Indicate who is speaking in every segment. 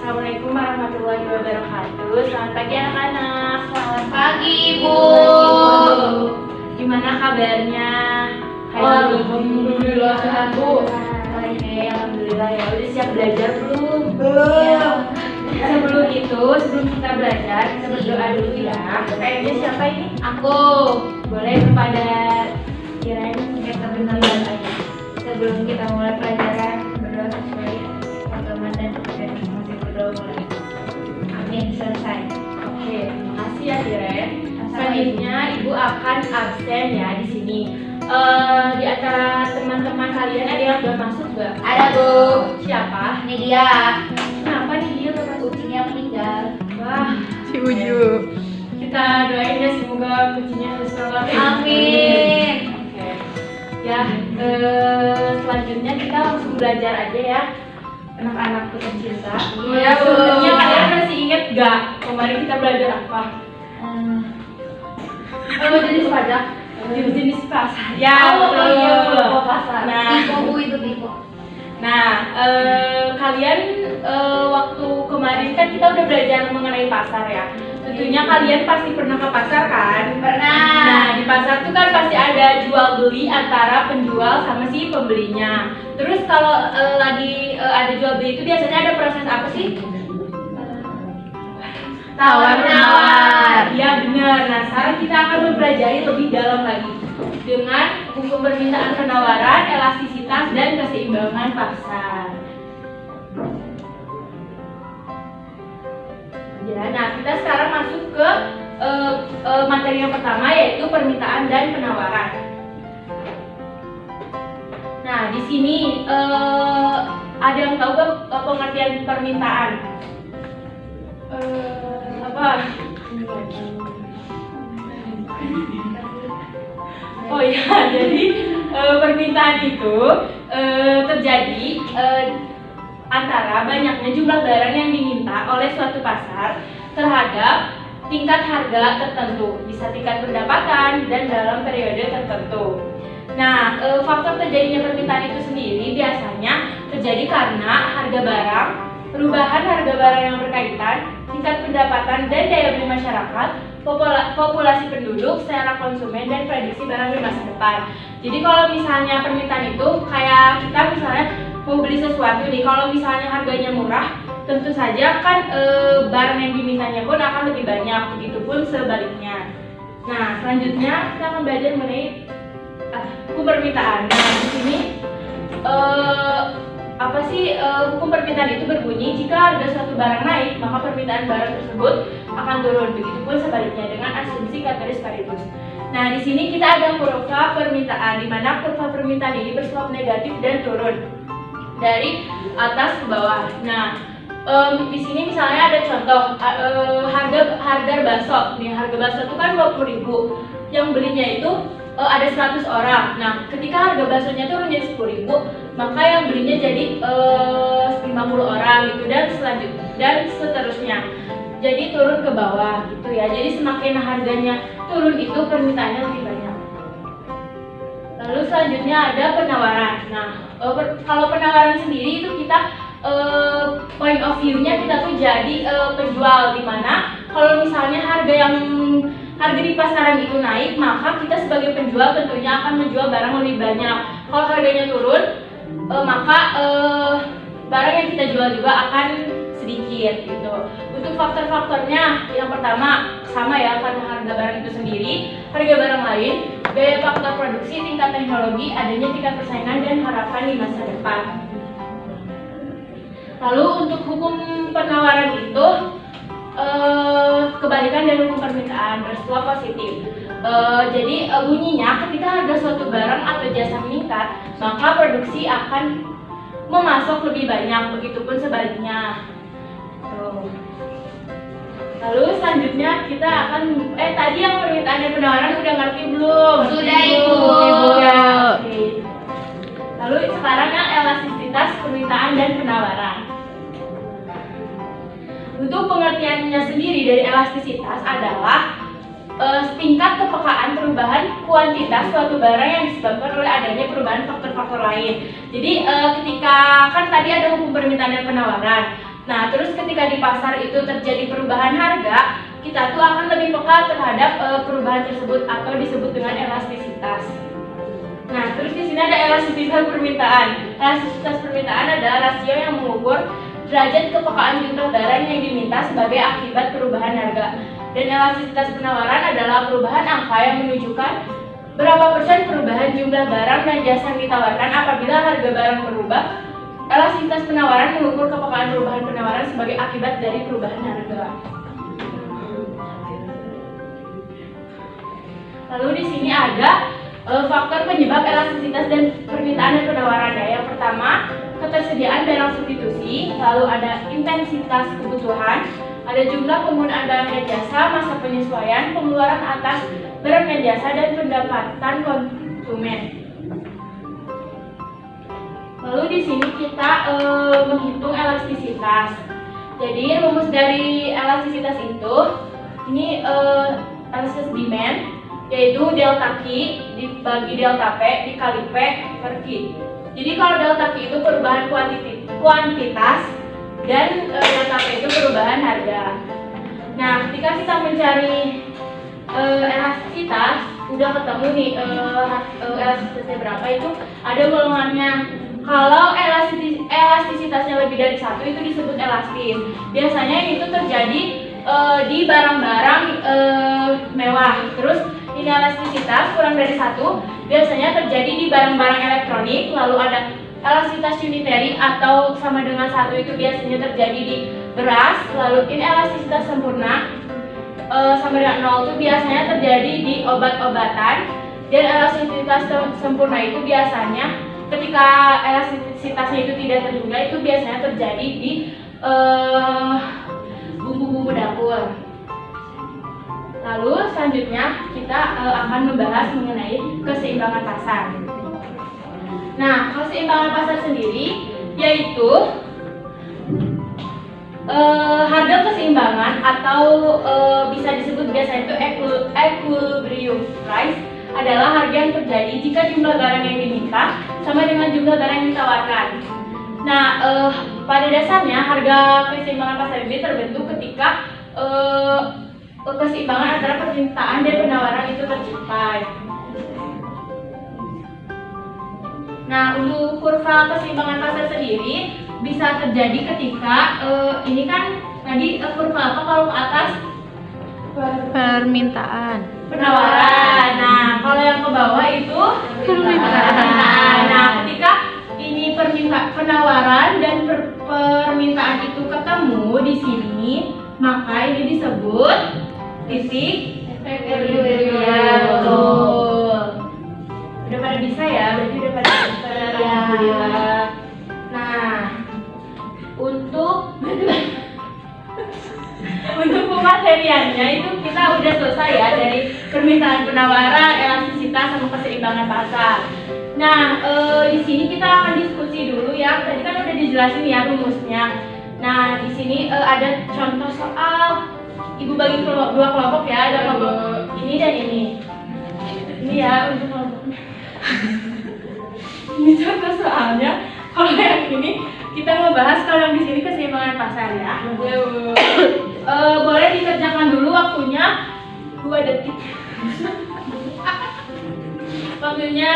Speaker 1: Assalamualaikum warahmatullahi wabarakatuh. Selamat pagi anak-anak.
Speaker 2: Selamat pagi, Bu.
Speaker 1: Gimana kabarnya?
Speaker 2: Alhamdulillah sehat, Bu.
Speaker 1: Oke, alhamdulillah ya. Udah siap belajar belum?
Speaker 2: Belum.
Speaker 1: Sebelum kita belajar, kita berdoa dulu ya. Kayaknya siapa ini?
Speaker 2: Aku.
Speaker 1: Boleh kepada kirain kita bentar aja. Sebelum kita mulai pelajaran, berdoa sesuai agama dan masih berdoa mulai.
Speaker 2: Amin, selesai.
Speaker 1: Oke, terima kasih ya Diren. Selanjutnya Ibu akan absen ya di sini. Di antara teman-teman kalian ada yang udah masuk nggak?
Speaker 2: Ada, Bu.
Speaker 1: Siapa?
Speaker 2: Ini dia.
Speaker 1: Kenapa nih dia teman
Speaker 2: Kucingnya meninggal.
Speaker 1: Wah,
Speaker 3: Si Uju.
Speaker 1: kita doain ya semoga kucingnya selamat.
Speaker 2: Amin.
Speaker 1: Oke. Ya, selanjutnya kita langsung belajar aja ya, anak-anakku tercinta.
Speaker 2: Iya, Bu.
Speaker 1: Sebelumnya kalian masih inget gak kemarin kita belajar apa?
Speaker 2: Jenis pajak.
Speaker 1: Jenis pasar. Ya,
Speaker 2: Oh,
Speaker 1: betul.
Speaker 2: iya, Bu. Pasar.
Speaker 1: Nah,
Speaker 2: Tipe, Bu, itu tipe.
Speaker 1: Nah, kalian waktu kemarin kan kita udah belajar mengenai pasar ya. Tentunya kalian pasti pernah ke pasar kan?
Speaker 2: Pernah.
Speaker 1: Nah, di pasar tuh kan pasti ada jual beli antara penjual sama si pembelinya. Terus kalau lagi ada jual beli itu biasanya ada proses apa sih?
Speaker 3: Tawar-menawar.
Speaker 1: Iya benar. Nah, sekarang kita akan mempelajari lebih dalam lagi dengan hukum permintaan penawaran, elastisitas dan keseimbangan pasar. Ya, nah kita sekarang masuk ke materi yang pertama yaitu permintaan dan penawaran. Nah, di sini ada yang tahu gak pengertian permintaan? Apa? Oh ya, jadi permintaan itu terjadi antara banyaknya jumlah barang yang diminta oleh suatu pasar terhadap tingkat harga tertentu, bisa tingkat pendapatan dan dalam periode tertentu. Nah, faktor terjadinya permintaan itu sendiri biasanya terjadi karena harga barang, perubahan harga barang yang berkaitan, tingkat pendapatan dan daya beli masyarakat, populasi penduduk, selera konsumen, dan prediksi barang di masa depan. Jadi kalau misalnya permintaan itu kayak kita misalnya mau beli sesuatu nih, kalau misalnya harganya murah, tentu saja kan barang yang dimintanya pun akan lebih banyak, begitupun sebaliknya. Nah, selanjutnya kita akan belajar mengenai hukum permintaan. Nah, di sini apa sih hukum permintaan itu berbunyi jika harga suatu barang naik, maka permintaan barang tersebut akan turun, begitupun sebaliknya dengan asumsi ceteris paribus. Nah, di sini kita ada kurva permintaan, di mana kurva permintaan ini berslope negatif dan turun dari atas ke bawah. Nah, di sini misalnya ada contoh harga bakso. Nih, harga bakso itu kan 20.000. Yang belinya itu ada 100 orang. Nah, ketika harga baksonya turun jadi 10.000, maka yang belinya jadi 50 orang gitu dan seterusnya. Jadi turun ke bawah gitu ya. Jadi semakin harganya turun itu permintaannya lebih banyak. Lalu selanjutnya ada penawaran. Nah, kalau penawaran sendiri itu kita point of view-nya kita tuh jadi penjual, di mana kalau misalnya harga di pasaran itu naik, maka kita sebagai penjual tentunya akan menjual barang lebih banyak. Kalau harganya turun, maka barang yang kita jual juga akan sedikit gitu. Untuk faktor-faktornya, yang pertama sama ya, karena harga barang itu sendiri, harga barang lain, biaya faktor produksi, tingkat teknologi, adanya tingkat persaingan dan harapan di masa depan. Lalu untuk hukum penawaran itu kebalikan dari hukum permintaan, bersifat positif. Jadi bunyinya ketika harga suatu barang atau jasa meningkat, maka produksi akan memasok lebih banyak, begitupun sebaliknya. Lalu selanjutnya kita akan tadi yang permintaan dan penawaran udah ngerti belum?
Speaker 2: Sudah, Ibu.
Speaker 1: Ya, oke. Lalu sekarang yang elastisitas permintaan dan penawaran. Untuk pengertiannya sendiri dari elastisitas adalah tingkat kepekaan perubahan kuantitas suatu barang yang disebabkan oleh adanya perubahan faktor-faktor lain. Jadi ketika kan tadi ada hukum permintaan dan penawaran. Nah, terus ketika di pasar itu terjadi perubahan harga, kita tuh akan lebih peka terhadap perubahan tersebut atau disebut dengan elastisitas. Nah, terus di sini ada elastisitas permintaan. Elastisitas permintaan adalah rasio yang mengukur derajat kepekaan jumlah barang yang diminta sebagai akibat perubahan harga. Dan elastisitas penawaran adalah perubahan angka yang menunjukkan berapa persen perubahan jumlah barang dan jasa yang ditawarkan apabila harga barang berubah. Elastisitas penawaran mengukur kepekaan perubahan penawaran sebagai akibat dari perubahan harga. Lalu di sini ada faktor penyebab elastisitas dan permintaan dan penawarannya. Yang pertama, ketersediaan barang substitusi, lalu ada intensitas kebutuhan, ada jumlah penggunaan barang dan jasa, masa penyesuaian, pengeluaran atas barang dan jasa, dan pendapatan konsumen. Lalu di sini kita menghitung elastisitas. Jadi rumus dari elastisitas itu ini elastisitas demand, yaitu delta Q dibagi delta P dikali P per Q. Jadi kalau delta Q itu perubahan kuantitas dan delta P itu perubahan harga. Nah, ketika kita mencari elastisitas, udah ketemu nih elastisitasnya berapa, itu ada golongannya. Kalau elastisitasnya lebih dari 1 itu disebut elastis. Biasanya itu terjadi di barang-barang mewah. Terus ini elastisitas kurang dari 1 biasanya terjadi di barang-barang elektronik. Lalu ada elastisitas unitary atau sama dengan 1 itu biasanya terjadi di beras. Lalu inelastisitas sempurna sama dengan 0 itu biasanya terjadi di obat-obatan. Dan elastisitas sempurna itu biasanya ketika elastisitasnya itu tidak terhingga, itu biasanya terjadi di bumbu-bumbu dapur. Lalu selanjutnya kita akan membahas mengenai keseimbangan pasar. Nah, keseimbangan pasar sendiri yaitu harga keseimbangan atau bisa disebut biasanya itu equilibrium price adalah harga yang terjadi jika jumlah barang yang diminta sama dengan jumlah barang yang ditawarkan. Nah, pada dasarnya harga keseimbangan pasar ini terbentuk ketika keseimbangan antara permintaan dan penawaran itu tercapai. Nah, untuk kurva keseimbangan pasar sendiri bisa terjadi ketika ini kan tadi kurva apa kalau ke atas?
Speaker 3: Permintaan.
Speaker 1: Penawaran. Nah, kalau yang ke bawah itu permintaan. Nah, ketika ini penawaran dan permintaan itu ketemu di sini, maka ini disebut titik equilibrium. Ya, betul. Udah pada bisa ya? Berarti udah pada bisa. Ya. Nah, untuk pemateriannya itu kita udah selesai ya, dari permintaan, penawaran, elastisitas, sama keseimbangan pasar. Nah, di sini kita akan diskusi dulu ya. Tadi kan udah dijelasin ya rumusnya. Nah, di sini ada contoh soal. Ibu bagi dua kelompok ya, ada kelompok ini dan ini. Ini ya untuk kelompoknya. Ini contoh soalnya. Kalau yang ini kita mau bahas, kalau yang di sini keseimbangan pasar ya. Boleh dikerjakan dulu waktunya 2 detik. Waktunya.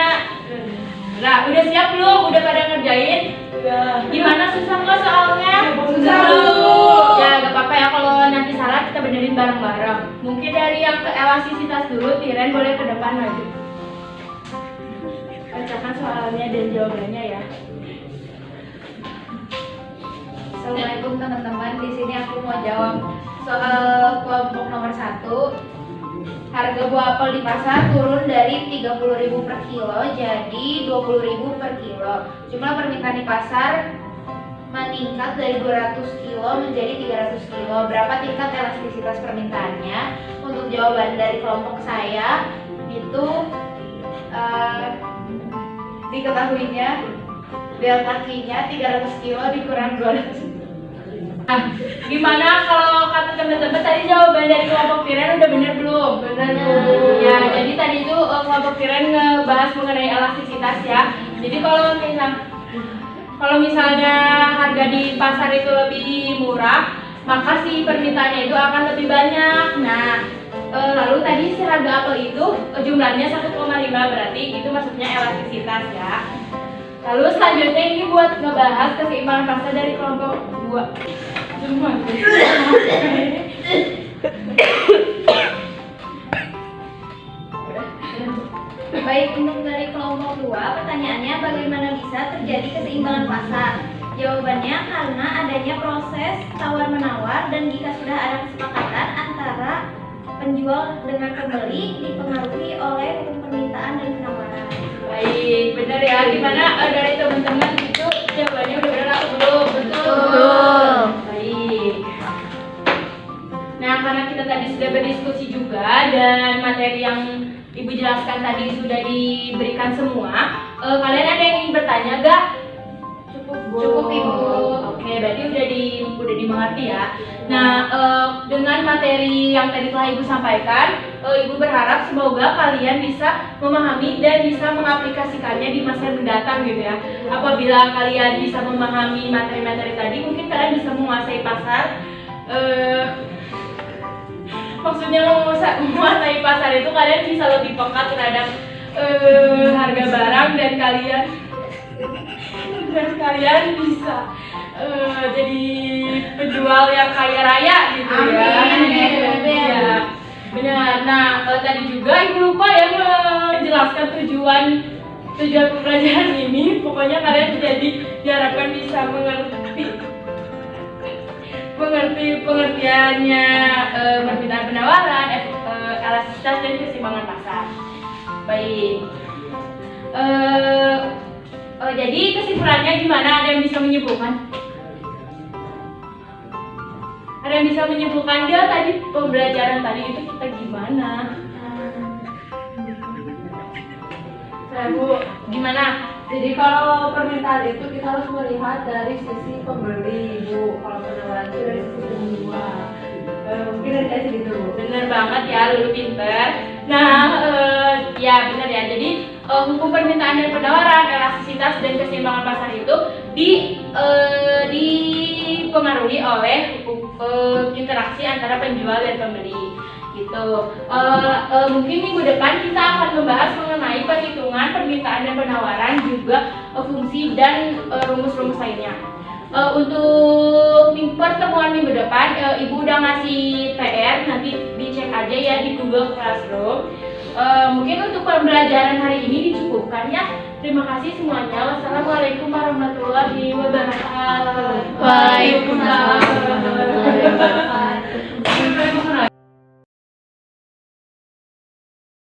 Speaker 1: Nah, udah siap belum? Udah pada ngerjain? Gimana, susah nggak soalnya? Susah dulu. Ya gak apa-apa ya, kalau nanti salah kita benerin bareng-bareng. Mungkin dari yang ke elastisitas dulu, Tiren boleh ke depan maju. Bacakan soalnya dan jawabannya ya.
Speaker 2: Assalamualaikum teman-teman, di sini aku mau jawab soal kelompok nomor 1. Harga buah apel di pasar turun dari 30.000 per kilo jadi 20.000 per kilo. Jumlah permintaan di pasar meningkat dari 200 kilo menjadi 300 kilo. Berapa tingkat elastisitas permintaannya? Untuk jawaban dari kelompok saya itu diketahuinya delta Q-nya 300 kilo dikurang 200.
Speaker 1: Nah, gimana kalau kata teman-teman tadi jawaban dari kelompok Tiren udah bener belum? Bener. Ya, jadi tadi itu kelompok Tiren ngebahas mengenai elastisitas ya. Jadi kalau misalnya harga di pasar itu lebih si permintaannya itu akan lebih banyak. Nah, lalu tadi si harga apel itu jumlahnya 1,5, berarti itu maksudnya elastisitas ya. Lalu selanjutnya ini buat ngebahas keseimbangan pasar dari kelompok 2.
Speaker 2: Baik, untuk dari kelompok 2, pertanyaannya bagaimana bisa terjadi keseimbangan pasar? Jawabannya karena adanya proses tawar-menawar dan jika sudah ada kesepakatan antara penjual dengan pembeli dipengaruhi oleh hukum permintaan dan penawaran.
Speaker 1: Baik, benar ya. Gimana dari teman-teman itu jawabannya udah benar atau belum?
Speaker 3: Betul.
Speaker 1: Baik. Nah, karena kita tadi sudah berdiskusi juga dan materi yang Ibu jelaskan tadi sudah diberikan semua, kalian ada yang ingin bertanya gak? Cukup Ibu. Oke, berarti udah dimengerti ya. Nah, dengan materi yang tadi telah Ibu sampaikan, Ibu berharap semoga kalian bisa memahami dan bisa mengaplikasikannya di masa mendatang gitu ya. Apabila kalian bisa memahami materi-materi tadi, mungkin kalian bisa menguasai pasar. Maksudnya menguasai pasar itu kalian bisa lebih peka terhadap harga barang dan kalian bisa jadi penjual yang kaya raya gitu ya. Iya, benar. Nah, tadi juga Ibu lupa ya menjelaskan tujuan pembelajaran ini. Pokoknya kalian jadi diharapkan bisa mengerti pengertiannya permintaan penawaran, elastisitas dan keseimbangan pasar. Baik. Jadi kesimpulannya gimana? Ada yang bisa menyimpulkan? Ada yang bisa menyimpulkan dia tadi pembelajaran tadi itu kita gimana? Saya Bu, gimana?
Speaker 4: Jadi kalau permintaan itu kita harus melihat dari sisi pembeli, Bu. Kalau penawaran itu dari sisi penjual. Mungkin dari sisi gitu, Bu.
Speaker 1: Bener banget ya, Lulu pinter. Nah, ya bener ya. Jadi hukum permintaan dan penawaran, elastisitas dan keseimbangan pasar itu dipengaruhi oleh interaksi antara penjual dan pembeli. Gitu. Mungkin minggu depan kita akan membahas mengenai perhitungan permintaan dan penawaran, juga fungsi dan rumus-rumus lainnya. Untuk pertemuan minggu depan, Ibu udah ngasih PR, nanti dicek aja ya di Google Classroom. Mungkin untuk pembelajaran hari ini dicukupkan ya. Terima kasih semuanya. Wassalamualaikum warahmatullahi wabarakatuh.